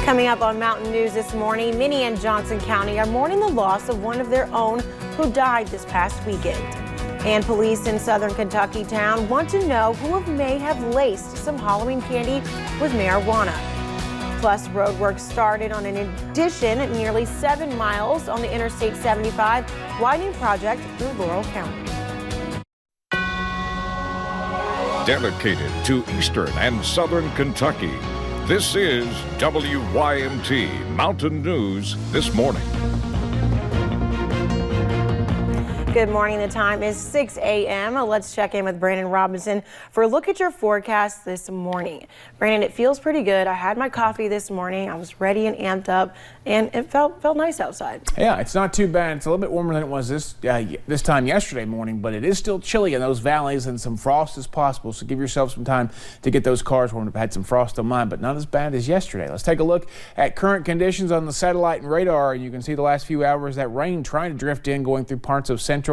Coming up on Mountain News this morning, Minnie and Johnson County are mourning the loss of one of their own who died this past weekend. And police in southern Kentucky town want to know who may have laced some Halloween candy with marijuana. Plus, road work started on an addition at nearly 7 miles on the Interstate 75 widening project through Laurel County. Dedicated to eastern and southern Kentucky, this is WYMT Mountain News This Morning. Good morning. The time is 6 a.m. Let's check in with Brandon Robinson for a look at your forecast this morning. Brandon, it feels pretty good. I had my coffee this morning. I was ready and amped up, and it felt nice outside. Yeah, it's not too bad. It's a little bit warmer than it was this time yesterday morning, but it is still chilly in those valleys, and some frost is possible. So give yourself some time to get those cars warmed up. I had some frost on mine, but not as bad as yesterday. Let's take a look at current conditions on the satellite and radar, and you can see the last few hours that rain trying to drift in, going through parts of central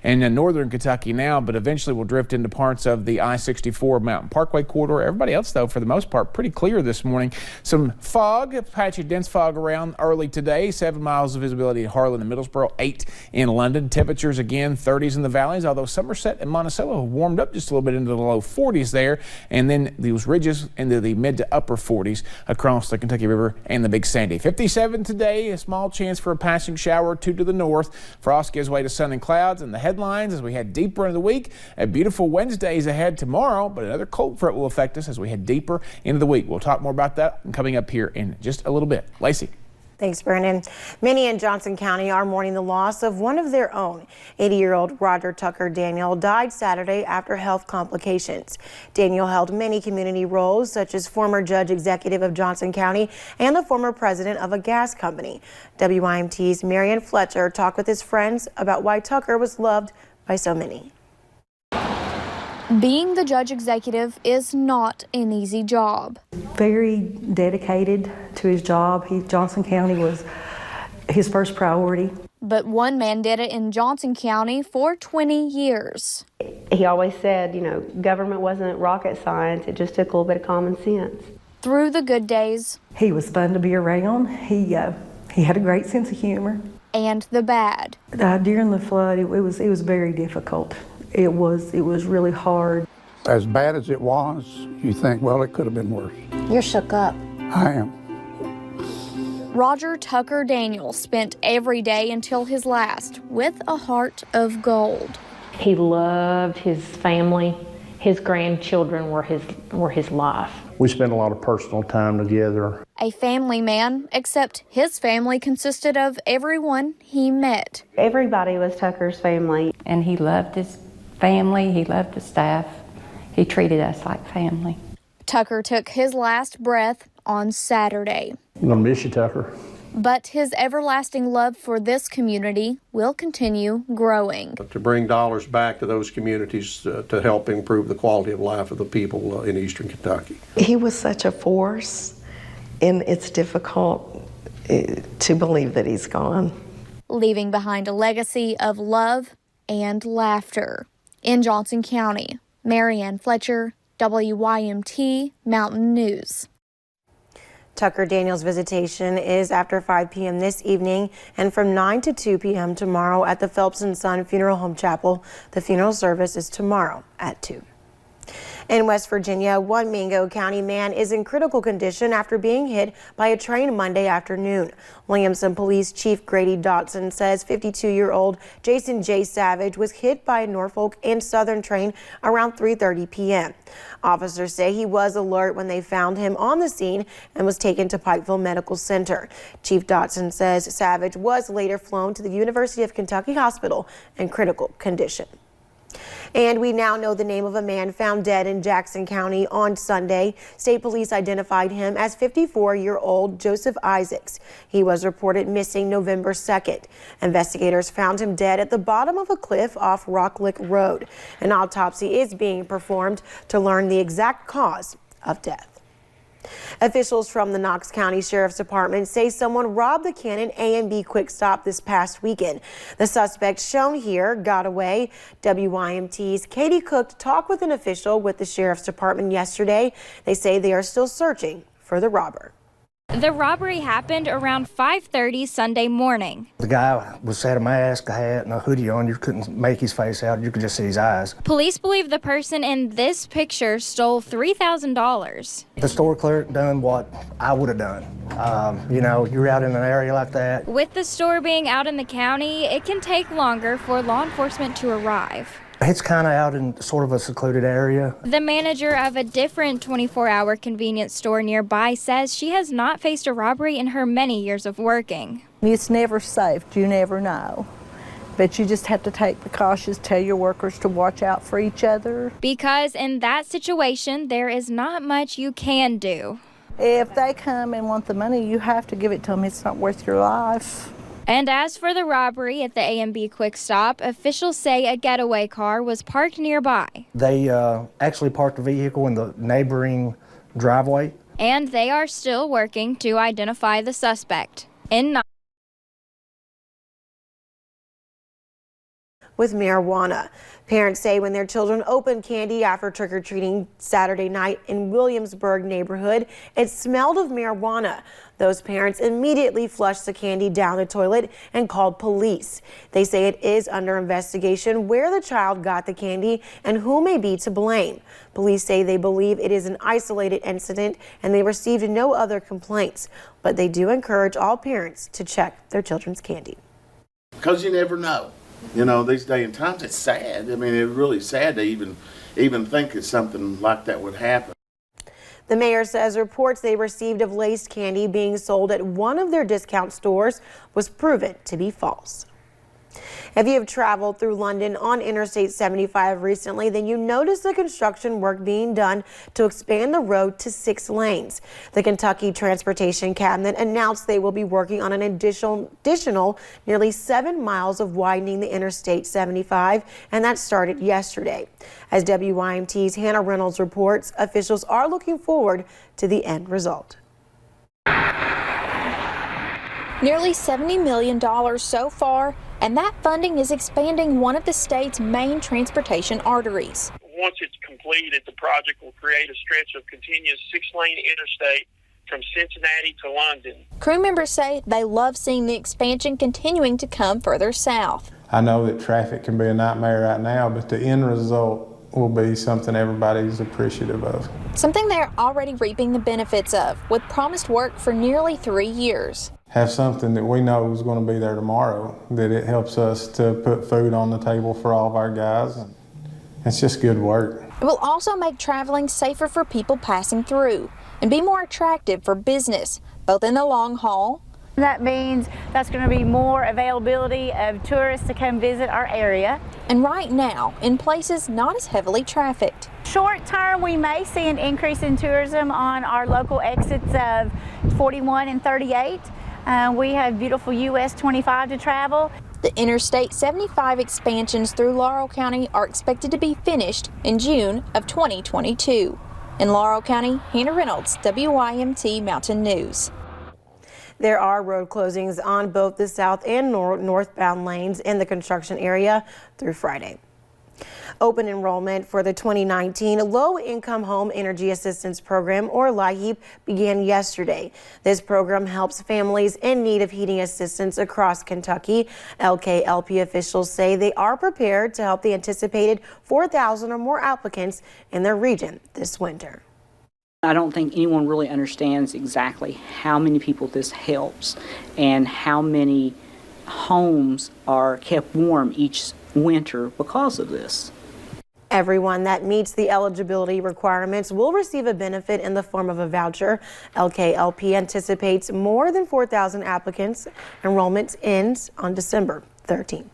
and northern Kentucky now, but eventually will drift into parts of the I-64 Mountain Parkway corridor. Everybody else, though, for the most part, pretty clear this morning. Some fog, patchy dense fog around early today. 7 miles of visibility at Harlan and Middlesboro, 8 in London. Temperatures again 30s in the valleys, although Somerset and Monticello have warmed up just a little bit into the low 40s there, and then those ridges into the mid to upper 40s across the Kentucky River and the Big Sandy. 57 today, a small chance for a passing shower or two to the north. Frost gives way to sun and clouds, and the headlines as we head deeper into the week. A beautiful Wednesday is ahead tomorrow, but another cold front will affect us as we head deeper into the week. We'll talk more about that coming up here in just a little bit. Lacey. Thanks, Brandon. Minnie and Johnson County are mourning the loss of one of their own. 80-year-old Roger Tucker Daniel died Saturday after health complications. Daniel held many community roles, such as former judge executive of Johnson County and the former president of a gas company. WYMT's Marianne Fletcher talked with his friends about why Tucker was loved by so many. Being the judge executive is not an easy job. Very dedicated to his job. Johnson County was his first priority. But one man did it in Johnson County for 20 years. He always said, government wasn't rocket science. It just took a little bit of common sense. Through the good days. He was fun to be around. He had a great sense of humor. And the bad. During the flood, it was very difficult. It was really hard. As bad as it was, you think, well, it could have been worse. You're shook up. I am. Roger Tucker Daniel spent every day until his last with a heart of gold. He loved his family. His grandchildren were his life. We spent a lot of personal time together. A family man, except his family consisted of everyone he met. Everybody was Tucker's family. And he loved his family, he loved the staff. He treated us like family. Tucker took his last breath on Saturday. I'm gonna miss you, Tucker. But his everlasting love for this community will continue growing. To bring dollars back to those communities to help improve the quality of life of the people in eastern Kentucky. He was such a force, and it's difficult to believe that he's gone. Leaving behind a legacy of love and laughter. In Johnson County, Marianne Fletcher, WYMT Mountain News. Tucker Daniel's visitation is after 5 p.m. this evening and from 9 to 2 p.m. tomorrow at the Phelps & Son Funeral Home Chapel. The funeral service is tomorrow at 2. In West Virginia, one Mingo County man is in critical condition after being hit by a train Monday afternoon. Williamson Police Chief Grady Dotson says 52-year-old Jason J. Savage was hit by a Norfolk and Southern train around 3:30 p.m. Officers say he was alert when they found him on the scene and was taken to Pikeville Medical Center. Chief Dotson says Savage was later flown to the University of Kentucky Hospital in critical condition. And we now know the name of a man found dead in Jackson County on Sunday. State police identified him as 54-year-old Joseph Isaacs. He was reported missing November 2nd. Investigators found him dead at the bottom of a cliff off Rocklick Road. An autopsy is being performed to learn the exact cause of death. Officials from the Knox County Sheriff's Department say someone robbed the Cannon A&B Quick Stop this past weekend. The suspect shown here got away. WYMT's Katie Cook talked with an official with the Sheriff's Department yesterday. They say they are still searching for the robber. The robbery happened around 5:30 Sunday morning. The guy had a mask, a hat, and a hoodie on. You couldn't make his face out. You could just see his eyes. Police believe the person in this picture stole $3,000. The store clerk done what I would have done. You're out in an area like that. With the store being out in the county, it can take longer for law enforcement to arrive. It's kind of out in sort of a secluded area. The manager of a different 24-hour convenience store nearby says she has not faced a robbery in her many years of working. It's never safe. You never know. But you just have to take precautions, tell your workers to watch out for each other. Because in that situation, there is not much you can do. If they come and want the money, you have to give it to them. It's not worth your life. And as for the robbery at the A&B Quick Stop, officials say a getaway car was parked nearby. They actually parked the vehicle in the neighboring driveway. And they are still working to identify the suspect. With marijuana. Parents say when their children opened candy after trick-or-treating Saturday night in Williamsburg neighborhood, it smelled of marijuana. Those parents immediately flushed the candy down the toilet and called police. They say it is under investigation where the child got the candy and who may be to blame. Police say they believe it is an isolated incident and they received no other complaints, but they do encourage all parents to check their children's candy. Because you never know. These day and times, it's sad. I mean, it's really sad to even think that something like that would happen. The mayor says reports they received of laced candy being sold at one of their discount stores was proven to be false. If you have traveled through London on Interstate 75 recently, then you notice the construction work being done to expand the road to 6 lanes. The Kentucky Transportation Cabinet announced they will be working on an additional nearly 7 miles of widening the Interstate 75, and that started yesterday. As WYMT's Hannah Reynolds reports, officials are looking forward to the end result. Nearly $70 million so far, and that funding is expanding one of the state's main transportation arteries. Once it's completed, the project will create a stretch of continuous 6-lane interstate from Cincinnati to London. Crew members say they love seeing the expansion continuing to come further south. I know that traffic can be a nightmare right now, but the end result will be something everybody's appreciative of. Something they're already reaping the benefits of, with promised work for nearly 3 years. Have something that we know is going to be there tomorrow, that it helps us to put food on the table for all of our guys. It's just good work. It will also make traveling safer for people passing through and be more attractive for business, both in the long haul. That means that's going to be more availability of tourists to come visit our area. And right now, in places not as heavily trafficked. Short term, we may see an increase in tourism on our local exits of 41 and 38. We have beautiful US 25 to travel. The Interstate 75 expansions through Laurel County are expected to be finished in June of 2022. In Laurel County, Hannah Reynolds, WYMT Mountain News. There are road closings on both the south and northbound lanes in the construction area through Friday. Open enrollment for the 2019 Low-Income Home Energy Assistance Program, or LIHEAP, began yesterday. This program helps families in need of heating assistance across Kentucky. LKLP officials say they are prepared to help the anticipated 4,000 or more applicants in their region this winter. I don't think anyone really understands exactly how many people this helps and how many homes are kept warm each winter because of this. Everyone that meets the eligibility requirements will receive a benefit in the form of a voucher. LKLP anticipates more than 4,000 applicants. Enrollment ends on December 13th.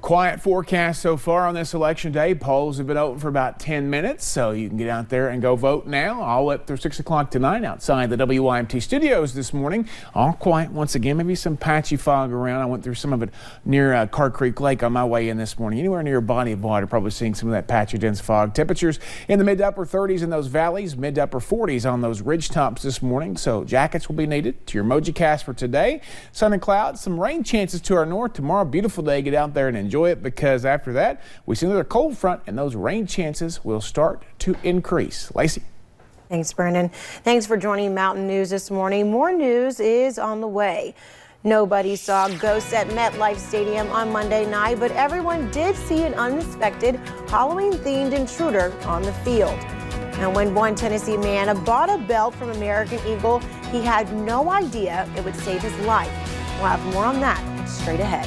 Quiet forecast so far on this election day. Polls have been open for about 10 minutes, so you can get out there and go vote now. All up through 6 o'clock tonight outside the WYMT studios this morning. All quiet once again, maybe some patchy fog around. I went through some of it near Carr Creek Lake on my way in this morning. Anywhere near a body of water, probably seeing some of that patchy dense fog. Temperatures in the mid to upper 30s in those valleys, mid to upper 40s on those ridge tops this morning. So jackets will be needed. To your Mojicast for today. Sun and clouds, some rain chances to our north tomorrow. Beautiful day. Get out there and enjoy enjoy it, because after that, we see another cold front and those rain chances will start to increase. Lacey. Thanks, Brandon. Thanks for joining Mountain News this morning. More news is on the way. Nobody saw ghosts at MetLife Stadium on Monday night, but everyone did see an unexpected Halloween-themed intruder on the field. And when one Tennessee man bought a belt from American Eagle, he had no idea it would save his life. We'll have more on that straight ahead.